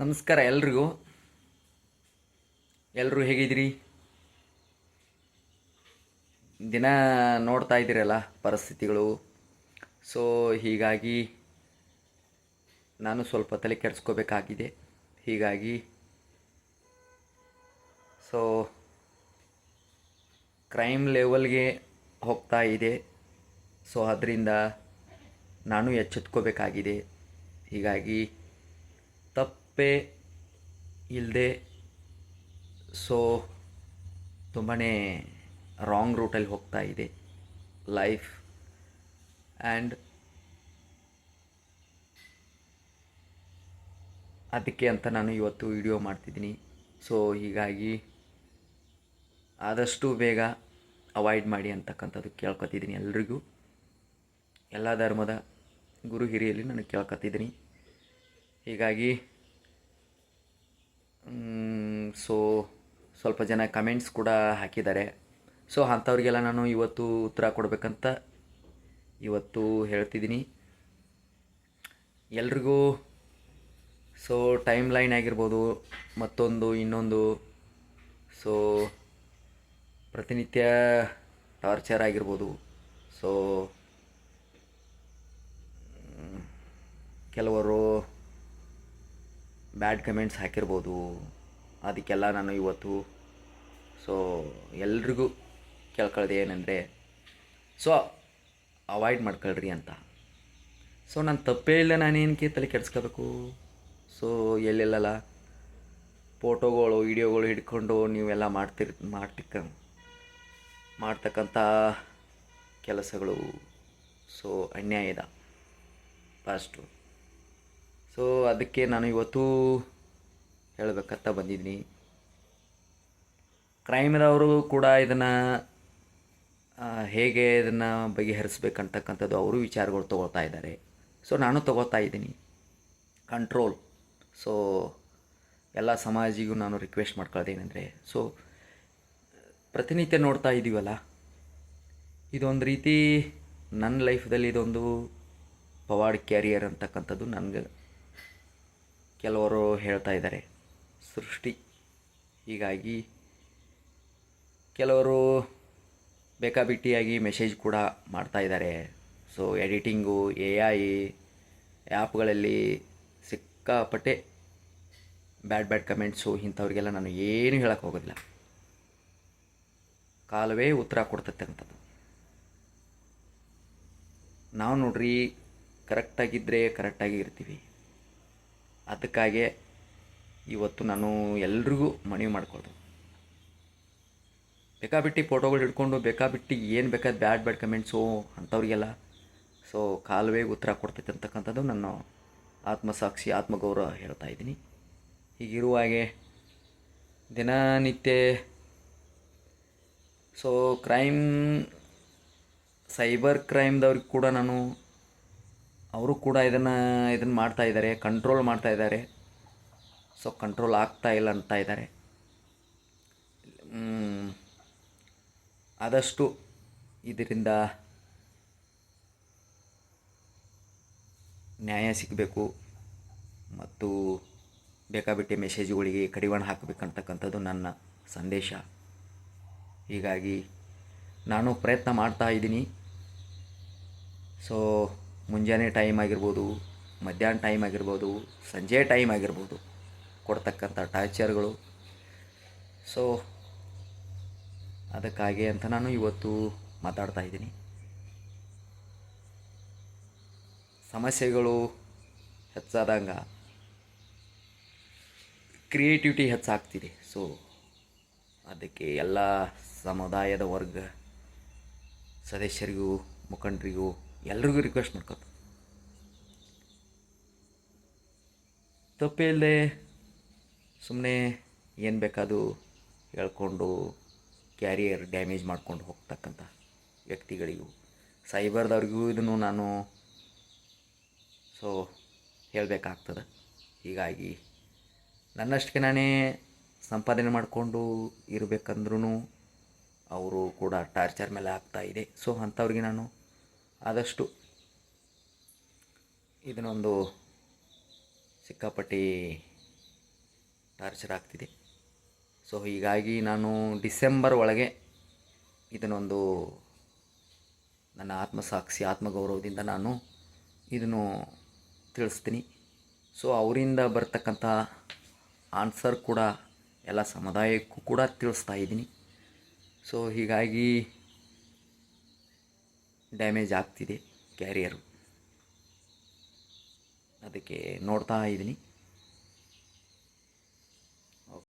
ನಮಸ್ಕಾರ ಎಲ್ರಿಗೂ. ಎಲ್ಲರೂ ಹೇಗಿದ್ದೀರಿ? ದಿನ ನೋಡ್ತಾ ಇದ್ದೀರಲ್ಲ ಪರಿಸ್ಥಿತಿಗಳು. ಸೊ ಹೀಗಾಗಿ ನಾನು ಸ್ವಲ್ಪ ತಲೆ ಕೆಡಿಸ್ಕೋಬೇಕಾಗಿದೆ. ಹೀಗಾಗಿ ಸೊ ಕ್ರೈಮ್ ಲೆವೆಲ್ಗೆ ಹೋಗ್ತಾ ಇದೆ. ಸೊ ಅದರಿಂದ ನಾನು ಎಚ್ಚೆತ್ಕೋಬೇಕಾಗಿದೆ. ಹೀಗಾಗಿ ತಪ್ಪೇ ಇಲ್ಲದೆ ಸೊ ತುಂಬಾ ರಾಂಗ್ ರೂಟಲ್ಲಿ ಹೋಗ್ತಾ ಇದೆ ಲೈಫ್. ಆ್ಯಂಡ್ ಅದಕ್ಕೆ ಅಂತ ನಾನು ಇವತ್ತು ವಿಡಿಯೋ ಮಾಡ್ತಿದ್ದೀನಿ. ಸೊ ಹೀಗಾಗಿ ಆದಷ್ಟು ಬೇಗ ಅವಾಯ್ಡ್ ಮಾಡಿ ಅಂತಕ್ಕಂಥದ್ದು ಕೇಳ್ಕೊತಿದ್ದೀನಿ ಎಲ್ರಿಗೂ. ಎಲ್ಲ ಧರ್ಮದ ಗುರು ಹಿರಿಯಲ್ಲಿ ನಾನು ಕೇಳ್ಕೊತಿದ್ದೀನಿ. ಹೀಗಾಗಿ ಸೊ ಸ್ವಲ್ಪ ಜನ ಕಮೆಂಟ್ಸ್ ಕೂಡ ಹಾಕಿದ್ದಾರೆ. ಸೊ ಅಂಥವ್ರಿಗೆಲ್ಲ ನಾನು ಇವತ್ತು ಉತ್ತರ ಕೊಡಬೇಕಂತ ಇವತ್ತು ಹೇಳ್ತಿದ್ದೀನಿ ಎಲ್ರಿಗೂ. ಸೊ ಟೈಮ್ ಲೈನ್ ಆಗಿರ್ಬೋದು, ಮತ್ತೊಂದು ಇನ್ನೊಂದು, ಸೊ ಪ್ರತಿನಿತ್ಯ ಟಾರ್ಚರ್ ಆಗಿರ್ಬೋದು. ಸೊ ಕೆಲವರು ಬ್ಯಾಡ್ ಕಮೆಂಟ್ಸ್ ಹಾಕಿರ್ಬೋದು. ಅದಕ್ಕೆಲ್ಲ ನಾನು ಇವತ್ತು ಸೊ ಎಲ್ರಿಗೂ ಕೇಳ್ಕೊಳ್ಳೋದು ಏನಂದರೆ, ಸೊ ಅವಾಯ್ಡ್ ಮಾಡ್ಕೊಳ್ರಿ ಅಂತ. ಸೊ ನಾನು ತಪ್ಪೇ ಇಲ್ಲ, ನಾನೇನಕ್ಕೆ ತಲೆ ಕೆಡಿಸ್ಕೋಬೇಕು? ಸೊ ಎಲ್ಲೆಲ್ಲ ಫೋಟೋಗಳು ವಿಡಿಯೋಗಳು ಹಿಡ್ಕೊಂಡು ನೀವೆಲ್ಲ ಮಾಡ್ತಕ್ಕಂಥ ಕೆಲಸಗಳು ಸೊ ಅನ್ಯಾಯದ ಫಸ್ಟು. ಸೊ ಅದಕ್ಕೆ ನಾನು ಇವತ್ತು ಹೇಳಬೇಕಂತ ಬಂದಿದ್ದೀನಿ. ಕ್ರೈಮ್ದವರು ಕೂಡ ಇದನ್ನು ಹೇಗೆ ಇದನ್ನು ಬಗೆಹರಿಸ್ಬೇಕಂತಕ್ಕಂಥದ್ದು ಅವರು ವಿಚಾರಗಳು ತೊಗೊಳ್ತಾ ಇದ್ದಾರೆ. ಸೊ ನಾನು ತೊಗೋತಾ ಇದ್ದೀನಿ ಕಂಟ್ರೋಲ್. ಸೊ ಎಲ್ಲ ಸಮಾಜಿಗೂ ನಾನು ರಿಕ್ವೆಸ್ಟ್ ಮಾಡ್ಕೊಳ್ಳೋದೇನೆಂದರೆ, ಸೊ ಪ್ರತಿನಿತ್ಯ ನೋಡ್ತಾ ಇದ್ದೀವಲ್ಲ, ಇದೊಂದು ರೀತಿ ನನ್ನ ಲೈಫ್ದಲ್ಲಿ ಇದೊಂದು ಪವಾಡ್ ಕ್ಯಾರಿಯರ್ ಅಂತಕ್ಕಂಥದ್ದು ನನಗೆ ಕೆಲವರು ಹೇಳ್ತಾ ಇದ್ದಾರೆ, ಸೃಷ್ಟಿ. ಹೀಗಾಗಿ ಕೆಲವರು ಬೇಕಾಬಿಟ್ಟಿಯಾಗಿ ಮೆಸೇಜ್ ಕೂಡ ಮಾಡ್ತಾ ಇದ್ದಾರೆ. ಸೊ ಎಡಿಟಿಂಗು, AI ಆ್ಯಪ್ಗಳಲ್ಲಿ ಸಿಕ್ಕಾಪಟ್ಟೆ ಬ್ಯಾಡ್ ಕಮೆಂಟ್ಸು. ಇಂಥವ್ರಿಗೆಲ್ಲ ನಾನು ಏನು ಹೇಳಕ್ಕೆ ಹೋಗೋದಿಲ್ಲ. ಕಾಲವೇ ಉತ್ತರ ಕೊಡ್ತೈತೆ ಅಂಥದ್ದು. ನಾವು ನೋಡ್ರಿ ಕರೆಕ್ಟಾಗಿದ್ದರೆ ಕರೆಕ್ಟಾಗಿ ಇರ್ತೀವಿ. ಅದಕ್ಕಾಗೆ ಇವತ್ತು ನಾನು ಎಲ್ರಿಗೂ ಮನವಿ ಮಾಡ್ಕೊಳ್ದು, ಬೇಕಾಬಿಟ್ಟು ಫೋಟೋಗಳು ಹಿಡ್ಕೊಂಡು ಬೇಕಾಬಿಟ್ಟು ಏನು ಬೇಕಾದ ಬ್ಯಾಡ್ ಕಮೆಂಟ್ಸು ಅಂಥವ್ರಿಗೆಲ್ಲ ಸೊ ಕಾಲುವೆ ಉತ್ತರ ಕೊಡ್ತೈತೆ ಅಂತಕ್ಕಂಥದ್ದು ನನ್ನ ಆತ್ಮಸಾಕ್ಷಿ, ಆತ್ಮಗೌರವ ಹೇಳ್ತಾ ಇದ್ದೀನಿ. ಹೀಗಿರುವಾಗೆ ದಿನನಿತ್ಯ ಸೊ ಸೈಬರ್ ಕ್ರೈಮ್ದವ್ರಿಗೆ ಕೂಡ ನಾನು, ಅವರು ಕೂಡ ಇದನ್ನು ಮಾಡ್ತಾ ಇದ್ದಾರೆ, ಕಂಟ್ರೋಲ್ ಮಾಡ್ತಾ ಇದ್ದಾರೆ. ಸೊ ಕಂಟ್ರೋಲ್ ಆಗ್ತಾ ಇಲ್ಲ ಅಂತ ಇದ್ದಾರೆ. ಆದಷ್ಟು ಇದರಿಂದ ನ್ಯಾಯ ಸಿಗಬೇಕು ಮತ್ತು ಬೇಕಾಬಿಟ್ಟೆ ಮೆಸೇಜ್ಗಳಿಗೆ ಕಡಿವಾಣ ಹಾಕಬೇಕಂತಕ್ಕಂಥದ್ದು ನನ್ನ ಸಂದೇಶ. ಹೀಗಾಗಿ ನಾನು ಪ್ರಯತ್ನ ಮಾಡ್ತಾ ಇದ್ದೀನಿ. ಸೊ ಮುಂಜಾನೆ ಟೈಮ್ ಆಗಿರ್ಬೋದು, ಮಧ್ಯಾಹ್ನ ಟೈಮ್ ಆಗಿರ್ಬೋದು, ಸಂಜೆ ಟೈಮ್ ಆಗಿರ್ಬೋದು, ಕೊಡ್ತಕ್ಕಂಥ ಟಾರ್ಚರ್ಗಳು. ಸೊ ಅದಕ್ಕಾಗಿ ಅಂತ ನಾನು ಇವತ್ತು ಮಾತಾಡ್ತಾ ಇದ್ದೀನಿ. ಸಮಸ್ಯೆಗಳು ಹೆಚ್ಚಾದಂಗೆ ಕ್ರಿಯೇಟಿವಿಟಿ ಹೆಚ್ಚಾಗ್ತಿದೆ. ಸೊ ಅದಕ್ಕೆ ಎಲ್ಲ ಸಮುದಾಯದ ವರ್ಗ ಸದಸ್ಯರಿಗೂ, ಮುಖಂಡರಿಗೂ ಎಲ್ರಿಗೂ ರಿಕ್ವೆಸ್ಟ್ ಮಾಡ್ಕೊತ, ತಪ್ಪಿಲ್ಲದೆ ಸುಮ್ಮನೆ ಏನು ಬೇಕಾದು ಹೇಳ್ಕೊಂಡು ಕ್ಯಾರಿಯರ್ ಡ್ಯಾಮೇಜ್ ಮಾಡ್ಕೊಂಡು ಹೋಗ್ತಕ್ಕಂಥ ವ್ಯಕ್ತಿಗಳಿಗೂ, ಸೈಬರ್ದವ್ರಿಗೂ ಇದನ್ನು ನಾನು ಸೊ ಹೇಳಬೇಕಾಗ್ತದೆ. ಹೀಗಾಗಿ ನನ್ನಷ್ಟಕ್ಕೆ ನಾನೇ ಸಂಪಾದನೆ ಮಾಡಿಕೊಂಡು ಇರಬೇಕಂದ್ರೂ ಅವರು ಕೂಡ ಟಾರ್ಚರ್ ಮೇಲೆ ಆಗ್ತಾಯಿದೆ. ಸೊ ಅಂಥವ್ರಿಗೆ ನಾನು ಆದಷ್ಟು ಇದನ್ನೊಂದು ಸಿಕ್ಕಾಪಟ್ಟಿ ಟಾರ್ಚರ್ ಆಗ್ತಿದೆ. ಸೊ ಹೀಗಾಗಿ ನಾನು ಡಿಸೆಂಬರ್ ಒಳಗೆ ಇದನ್ನೊಂದು ನನ್ನ ಆತ್ಮಸಾಕ್ಷಿ ಆತ್ಮಗೌರವದಿಂದ ನಾನು ಇದನ್ನು ತಿಳಿಸ್ತೀನಿ. ಸೊ ಅವರಿಂದ ಬರ್ತಕ್ಕಂಥ ಆನ್ಸರ್ ಕೂಡ ಎಲ್ಲ ಸಮುದಾಯಕ್ಕೂ ಕೂಡ ತಿಳಿಸ್ತಾ ಇದ್ದೀನಿ. ಸೊ ಹೀಗಾಗಿ ಡ್ಯಾಮೇಜ್ ಆಗ್ತಿದೆ ಕ್ಯಾರಿಯರು, ಅದಕ್ಕೆ ನೋಡ್ತಾ ಇದ್ದೀನಿ.